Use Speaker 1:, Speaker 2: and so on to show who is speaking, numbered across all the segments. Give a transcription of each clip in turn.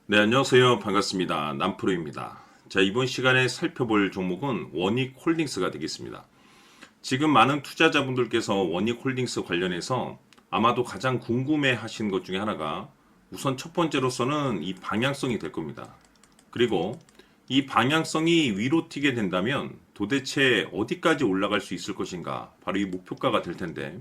Speaker 1: 네, 안녕하세요. 반갑습니다. 남프로입니다. 자, 이번 시간에 살펴볼 종목은 원익홀딩스가 되겠습니다. 지금 많은 투자자분들께서 원익홀딩스 관련해서 아마도 가장 궁금해 하시는 것 중에 하나가 우선 첫 번째로서는 이 방향성이 될 겁니다. 그리고 이 방향성이 위로 튀게 된다면 도대체 어디까지 올라갈 수 있을 것인가? 바로 이 목표가가 될 텐데,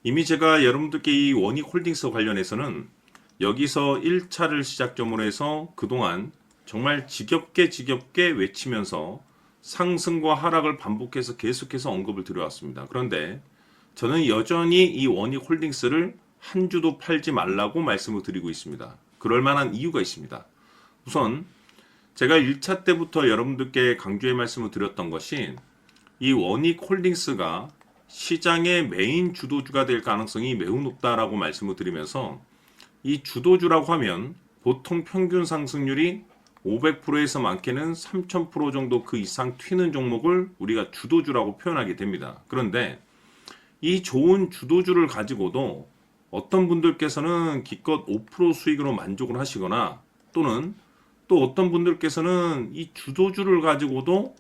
Speaker 1: 이미 제가 여러분들께 이 원익홀딩스 관련해서는 여기서 1차를 시작점으로 해서 그동안 정말 지겹게 외치면서 상승과 하락을 반복해서 계속해서 언급을 드려왔습니다. 그런데 저는 여전히 이 원익홀딩스를 한 주도 팔지 말라고 말씀을 드리고 있습니다. 그럴 만한 이유가 있습니다. 우선 제가 1차 때부터 여러분들께 강조의 말씀을 드렸던 것이 이 원익홀딩스가 시장의 메인 주도주가 될 가능성이 매우 높다라고 말씀을 드리면서, 이 주도주라고 하면 보통 평균 상승률이 500%에서 많게는 3000% 정도 그 이상 튀는 종목을 우리가 주도주라고 표현하게 됩니다. 그런데 이 좋은 주도주를 가지고도 어떤 분들께서는 기껏 5% 수익으로 만족을 하시거나, 또는 또 어떤 분들께서는 이 주도주를 가지고도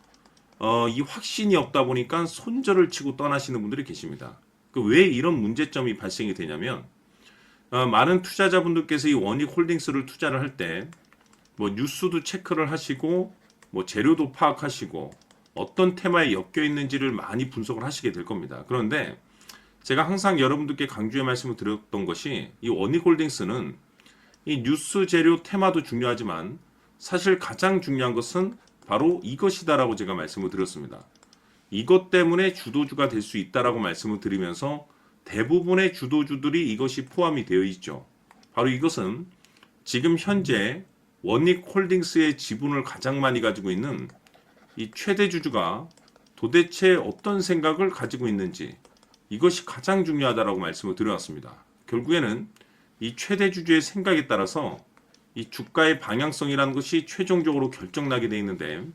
Speaker 1: 이 확신이 없다 보니까 손절을 치고 떠나시는 분들이 계십니다. 왜 이런 문제점이 발생이 되냐면, 많은 투자자분들께서 이 원익홀딩스를 투자를 할 때 뭐 뉴스도 체크를 하시고 뭐 재료도 파악하시고 어떤 테마에 엮여 있는지를 많이 분석을 하시게 될 겁니다. 그런데 제가 항상 여러분들께 강조의 말씀을 드렸던 것이, 이 원익홀딩스는 이 뉴스 재료 테마도 중요하지만 사실 가장 중요한 것은 바로 이것이다라고 제가 말씀을 드렸습니다. 이것 때문에 주도주가 될 수 있다라고 말씀을 드리면서 대부분의 주도주들이 이것이 포함이 되어 있죠. 바로 이것은 지금 현재 원익홀딩스의 지분을 가장 많이 가지고 있는 이 최대 주주가 도대체 어떤 생각을 가지고 있는지, 이것이 가장 중요하다라고 말씀을 드려왔습니다. 결국에는 이 최대 주주의 생각에 따라서 이 주가의 방향성이라는 것이 최종적으로 결정나게 되어 있는데,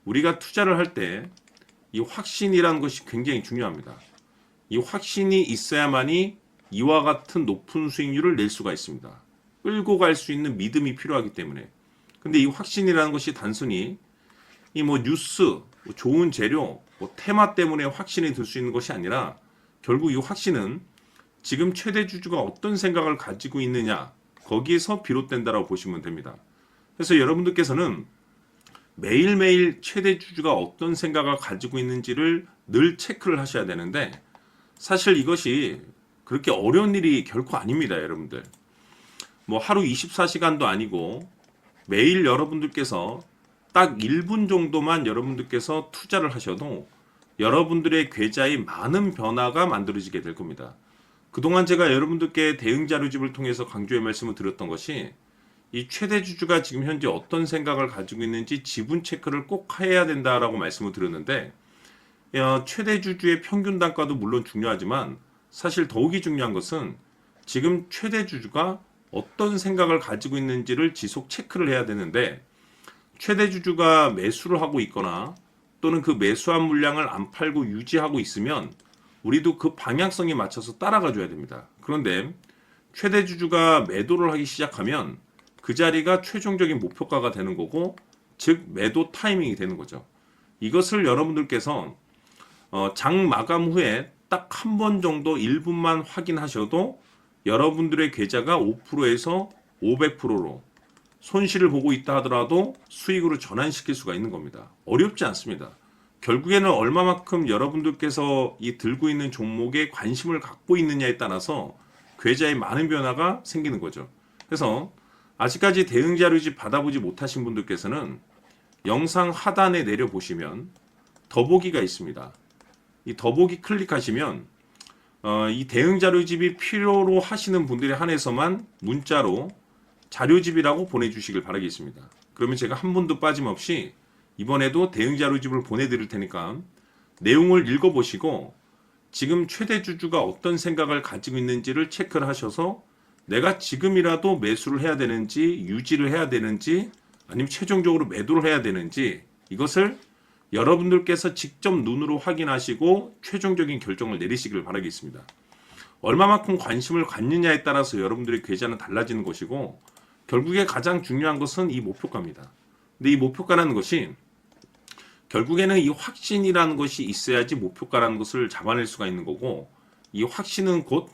Speaker 1: 우리가 투자를 할 때 이 확신이라는 것이 굉장히 중요합니다. 이 확신이 있어야만이 이와 같은 높은 수익률을 낼 수가 있습니다. 끌고 갈 수 있는 믿음이 필요하기 때문에. 근데 이 확신이라는 것이 단순히 이 뭐 뉴스, 뭐 좋은 재료, 뭐 테마 때문에 확신이 들 수 있는 것이 아니라, 결국 이 확신은 지금 최대 주주가 어떤 생각을 가지고 있느냐, 거기에서 비롯된다라고 보시면 됩니다. 그래서 여러분들께서는 매일매일 최대 주주가 어떤 생각을 가지고 있는지를 늘 체크를 하셔야 되는데, 사실 이것이 그렇게 어려운 일이 결코 아닙니다, 여러분들. 뭐 하루 24시간도 아니고 매일 여러분들께서 딱 1분 정도만 여러분들께서 투자를 하셔도 여러분들의 계좌에 많은 변화가 만들어지게 될 겁니다. 그동안 제가 여러분들께 대응 자료집을 통해서 강조의 말씀을 드렸던 것이, 이 최대 주주가 지금 현재 어떤 생각을 가지고 있는지 지분 체크를 꼭 해야 된다라고 말씀을 드렸는데, 최대 주주의 평균 단가도 물론 중요하지만 사실 더욱이 중요한 것은 지금 최대 주주가 어떤 생각을 가지고 있는지를 지속 체크를 해야 되는데, 최대 주주가 매수를 하고 있거나 또는 그 매수한 물량을 안 팔고 유지하고 있으면 우리도 그 방향성에 맞춰서 따라가 줘야 됩니다. 그런데 최대 주주가 매도를 하기 시작하면 그 자리가 최종적인 목표가가 되는 거고, 즉 매도 타이밍이 되는 거죠. 이것을 여러분들께서 장 마감 후에 딱 한 번 정도 1분만 확인하셔도 여러분들의 계좌가 5%에서 500%로 손실을 보고 있다 하더라도 수익으로 전환시킬 수가 있는 겁니다. 어렵지 않습니다. 결국에는 얼마만큼 여러분들께서 이 들고 있는 종목에 관심을 갖고 있느냐에 따라서 계좌에 많은 변화가 생기는 거죠. 그래서 아직까지 대응 자료집 받아보지 못하신 분들께서는 영상 하단에 내려보시면 더보기가 있습니다. 이 더보기 클릭하시면 이 대응 자료집이 필요로 하시는 분들에 한해서만 문자로 자료집이라고 보내주시길 바라겠습니다. 그러면 제가 한 분도 빠짐없이 이번에도 대응 자료집을 보내드릴 테니까 내용을 읽어보시고 지금 최대 주주가 어떤 생각을 가지고 있는지를 체크를 하셔서 내가 지금이라도 매수를 해야 되는지, 유지를 해야 되는지, 아니면 최종적으로 매도를 해야 되는지, 이것을 여러분들께서 직접 눈으로 확인하시고 최종적인 결정을 내리시길 바라겠습니다. 얼마만큼 관심을 갖느냐에 따라서 여러분들의 계좌는 달라지는 것이고, 결국에 가장 중요한 것은 이 목표가입니다. 근데 이 목표가라는 것이 결국에는 이 확신이라는 것이 있어야지 목표가라는 것을 잡아낼 수가 있는 거고, 이 확신은 곧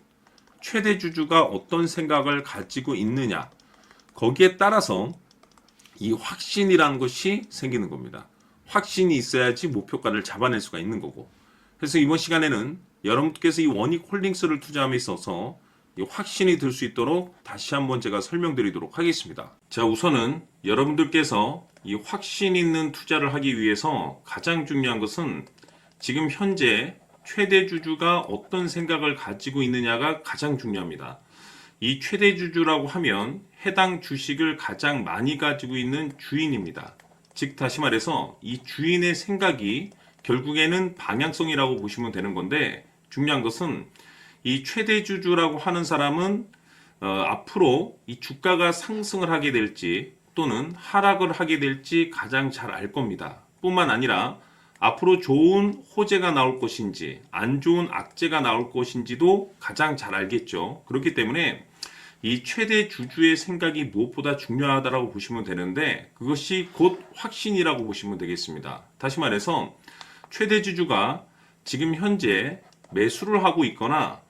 Speaker 1: 최대 주주가 어떤 생각을 가지고 있느냐, 거기에 따라서 이 확신이라는 것이 생기는 겁니다. 확신이 있어야지 목표가를 잡아낼 수가 있는 거고. 그래서 이번 시간에는 여러분께서 이 원익홀딩스를 투자함에 있어서 이 확신이 들 수 있도록 다시 한번 제가 설명드리도록 하겠습니다. 자, 우선은 여러분들께서 이 확신 있는 투자를 하기 위해서 가장 중요한 것은 지금 현재 최대 주주가 어떤 생각을 가지고 있느냐가 가장 중요합니다. 이 최대 주주라고 하면 해당 주식을 가장 많이 가지고 있는 주인입니다. 즉 다시 말해서 이 주인의 생각이 결국에는 방향성이라고 보시면 되는 건데, 중요한 것은 이 최대 주주라고 하는 사람은 앞으로 이 주가가 상승을 하게 될지 또는 하락을 하게 될지 가장 잘 알 겁니다. 뿐만 아니라 앞으로 좋은 호재가 나올 것인지 안 좋은 악재가 나올 것인지도 가장 잘 알겠죠. 그렇기 때문에 이 최대 주주의 생각이 무엇보다 중요하다고 보시면 되는데, 그것이 곧 확신이라고 보시면 되겠습니다. 다시 말해서 최대 주주가 지금 현재 매수를 하고 있거나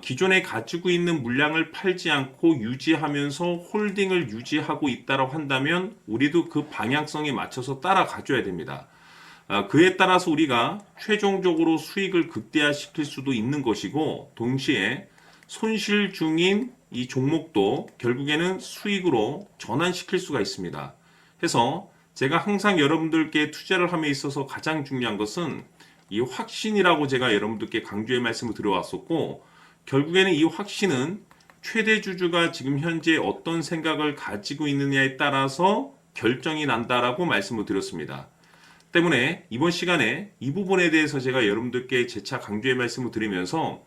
Speaker 1: 기존에 가지고 있는 물량을 팔지 않고 유지하면서 홀딩을 유지하고 있다고 한다면 우리도 그 방향성에 맞춰서 따라가줘야 됩니다. 그에 따라서 우리가 최종적으로 수익을 극대화시킬 수도 있는 것이고, 동시에 손실 중인 이 종목도 결국에는 수익으로 전환시킬 수가 있습니다. 해서 제가 항상 여러분들께 투자를 함에 있어서 가장 중요한 것은 이 확신이라고 제가 여러분들께 강조의 말씀을 드려왔었고, 결국에는 이 확신은 최대 주주가 지금 현재 어떤 생각을 가지고 있느냐에 따라서 결정이 난다라고 말씀을 드렸습니다. 때문에 이번 시간에 이 부분에 대해서 제가 여러분들께 재차 강조의 말씀을 드리면서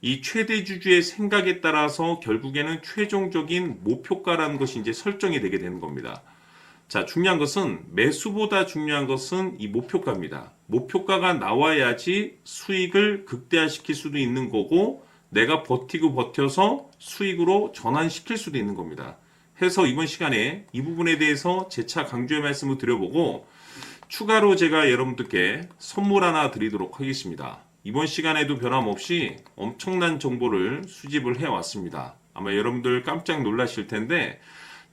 Speaker 1: 이 최대 주주의 생각에 따라서 결국에는 최종적인 목표가라는 것이 이제 설정이 되게 되는 겁니다. 자, 중요한 것은 매수보다 중요한 것은 이 목표가입니다. 목표가가 나와야지 수익을 극대화시킬 수도 있는 거고, 내가 버티고 버텨서 수익으로 전환시킬 수도 있는 겁니다. 해서 이번 시간에 이 부분에 대해서 재차 강조의 말씀을 드려보고, 추가로 제가 여러분들께 선물 하나 드리도록 하겠습니다. 이번 시간에도 변함없이 엄청난 정보를 수집을 해왔습니다. 아마 여러분들 깜짝 놀라실 텐데,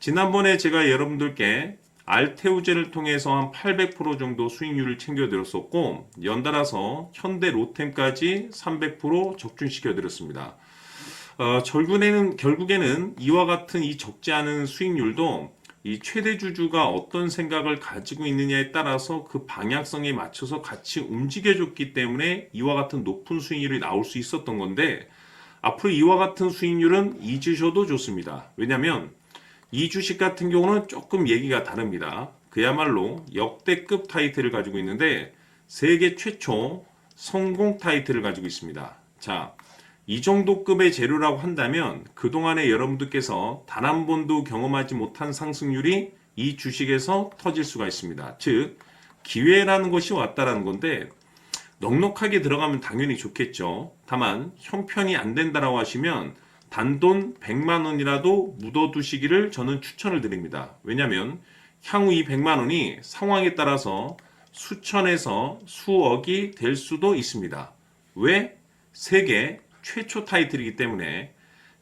Speaker 1: 지난번에 제가 여러분들께 알테우제를 통해서 한 800% 정도 수익률을 챙겨드렸었고, 연달아서 현대 로템까지 300% 적중시켜드렸습니다. 결국에는 이와 같은 이 적지 않은 수익률도 이 최대 주주가 어떤 생각을 가지고 있느냐에 따라서 그 방향성에 맞춰서 같이 움직여줬기 때문에 이와 같은 높은 수익률이 나올 수 있었던 건데, 앞으로 이와 같은 수익률은 잊으셔도 좋습니다. 왜냐하면 이 주식 같은 경우는 조금 얘기가 다릅니다. 그야말로 역대급 타이틀을 가지고 있는데 세계 최초 성공 타이틀을 가지고 있습니다. 자, 이 정도 급의 재료라고 한다면 그동안에 여러분들께서 단 한 번도 경험하지 못한 상승률이 이 주식에서 터질 수가 있습니다. 즉, 기회라는 것이 왔다라는 건데, 넉넉하게 들어가면 당연히 좋겠죠. 다만 형편이 안 된다라고 하시면 단돈 100만 원이라도 묻어두시기를 저는 추천을 드립니다. 왜냐하면 향후 이 100만 원이 상황에 따라서 수천에서 수억이 될 수도 있습니다. 왜? 세계 최초 타이틀이기 때문에.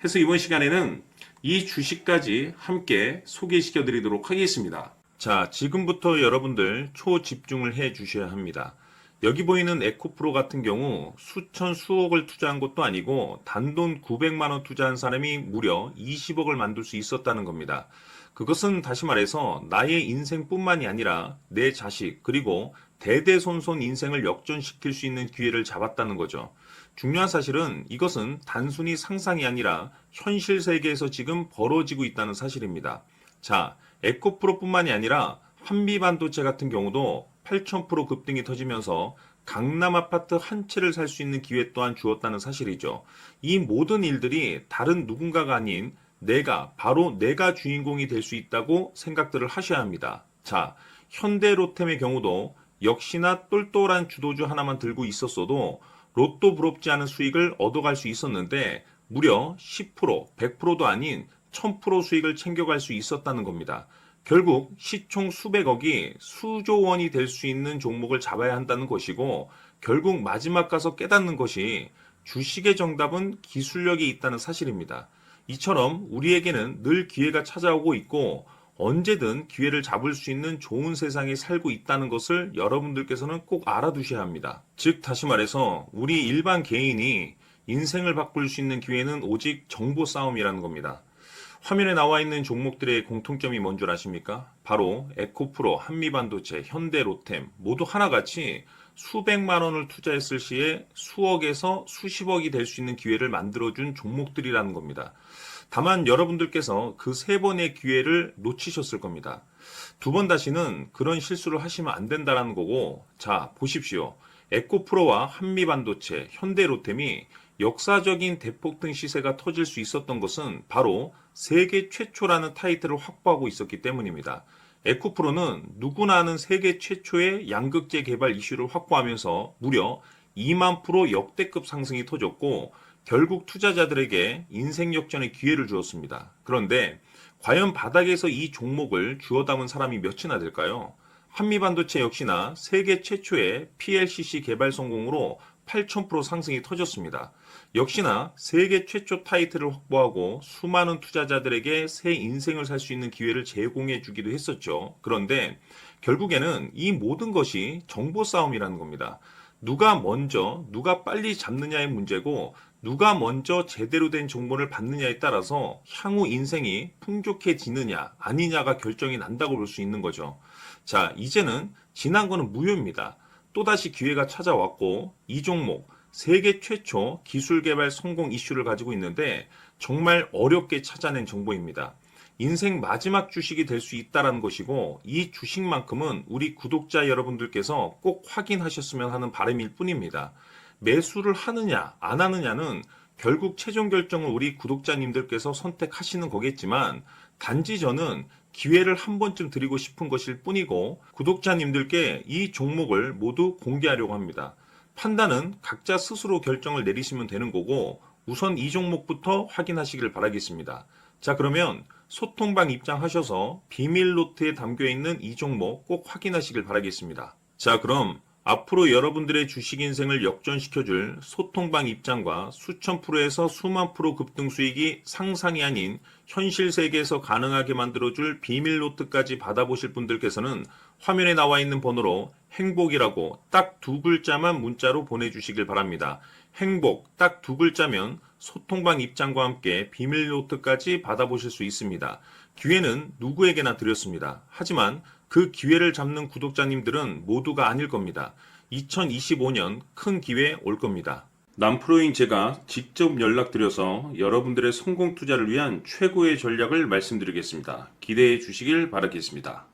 Speaker 1: 해서 이번 시간에는 이 주식까지 함께 소개시켜 드리도록 하겠습니다. 자, 지금부터 여러분들 초집중을 해 주셔야 합니다. 여기 보이는 에코프로 같은 경우 수천 수억을 투자한 것도 아니고 단돈 900만 원 투자한 사람이 무려 20억을 만들 수 있었다는 겁니다. 그것은 다시 말해서 나의 인생뿐만이 아니라 내 자식 그리고 대대손손 인생을 역전시킬 수 있는 기회를 잡았다는 거죠. 중요한 사실은 이것은 단순히 상상이 아니라 현실 세계에서 지금 벌어지고 있다는 사실입니다. 자, 에코프로뿐만이 아니라 한미반도체 같은 경우도 8,000% 급등이 터지면서 강남 아파트 한 채를 살 수 있는 기회 또한 주었다는 사실이죠. 이 모든 일들이 다른 누군가가 아닌 바로 내가 주인공이 될 수 있다고 생각들을 하셔야 합니다. 자, 현대로템의 경우도 역시나 똘똘한 주도주 하나만 들고 있었어도 로또 부럽지 않은 수익을 얻어갈 수 있었는데 무려 10%, 100%도 아닌 1000% 수익을 챙겨갈 수 있었다는 겁니다. 결국 시총 수백억이 수조 원이 될 수 있는 종목을 잡아야 한다는 것이고, 결국 마지막 가서 깨닫는 것이 주식의 정답은 기술력이 있다는 사실입니다. 이처럼 우리에게는 늘 기회가 찾아오고 있고 언제든 기회를 잡을 수 있는 좋은 세상에 살고 있다는 것을 여러분들께서는 꼭 알아두셔야 합니다. 즉 다시 말해서 우리 일반 개인이 인생을 바꿀 수 있는 기회는 오직 정보 싸움이라는 겁니다. 화면에 나와 있는 종목들의 공통점이 뭔 줄 아십니까? 바로 에코프로, 한미반도체, 현대로템 모두 하나같이 수백만 원을 투자했을 시에 수억에서 수십억이 될 수 있는 기회를 만들어준 종목들이라는 겁니다. 다만 여러분들께서 그 세 번의 기회를 놓치셨을 겁니다. 두 번 다시는 그런 실수를 하시면 안 된다는 거고, 자, 보십시오. 에코프로와 한미반도체, 현대로템이 역사적인 대폭등 시세가 터질 수 있었던 것은 바로 세계 최초라는 타이틀을 확보하고 있었기 때문입니다. 에코프로는 누구나 아는 세계 최초의 양극재 개발 이슈를 확보하면서 무려 2만 프로 역대급 상승이 터졌고 결국 투자자들에게 인생 역전의 기회를 주었습니다. 그런데 과연 바닥에서 이 종목을 주워 담은 사람이 몇이나 될까요? 한미반도체 역시나 세계 최초의 PLCC 개발 성공으로 8000% 상승이 터졌습니다. 역시나 세계 최초 타이틀을 확보하고 수많은 투자자들에게 새 인생을 살 수 있는 기회를 제공해 주기도 했었죠. 그런데 결국에는 이 모든 것이 정보 싸움이라는 겁니다. 누가 먼저, 누가 빨리 잡느냐의 문제고 누가 먼저 제대로 된 정보를 받느냐에 따라서 향후 인생이 풍족해지느냐 아니냐가 결정이 난다고 볼 수 있는 거죠. 자, 이제는 지난 거는 무효입니다. 또다시 기회가 찾아왔고 이 종목 세계 최초 기술 개발 성공 이슈를 가지고 있는데 정말 어렵게 찾아낸 정보입니다. 인생 마지막 주식이 될 수 있다는 것이고 이 주식만큼은 우리 구독자 여러분들께서 꼭 확인하셨으면 하는 바람일 뿐입니다. 매수를 하느냐 안 하느냐는 결국 최종 결정을 우리 구독자님들께서 선택하시는 거겠지만 단지 저는 기회를 한 번쯤 드리고 싶은 것일 뿐이고 구독자님들께 이 종목을 모두 공개하려고 합니다. 판단은 각자 스스로 결정을 내리시면 되는 거고 우선 이 종목부터 확인하시길 바라겠습니다. 자, 그러면 소통방 입장하셔서 비밀 노트에 담겨 있는 이 종목 꼭 확인하시길 바라겠습니다. 자, 그럼 앞으로 여러분들의 주식 인생을 역전시켜줄 소통방 입장과 수천 프로에서 수만 프로 급등 수익이 상상이 아닌 현실 세계에서 가능하게 만들어줄 비밀 노트까지 받아보실 분들께서는 화면에 나와 있는 번호로 행복이라고 딱 두 글자만 문자로 보내주시길 바랍니다. 행복 딱 두 글자면 소통방 입장과 함께 비밀 노트까지 받아보실 수 있습니다. 기회는 누구에게나 드렸습니다. 하지만 그 기회를 잡는 구독자님들은 모두가 아닐 겁니다. 2025년 큰 기회 올 겁니다. 남프로인 제가 직접 연락드려서 여러분들의 성공 투자를 위한 최고의 전략을 말씀드리겠습니다. 기대해 주시길 바라겠습니다.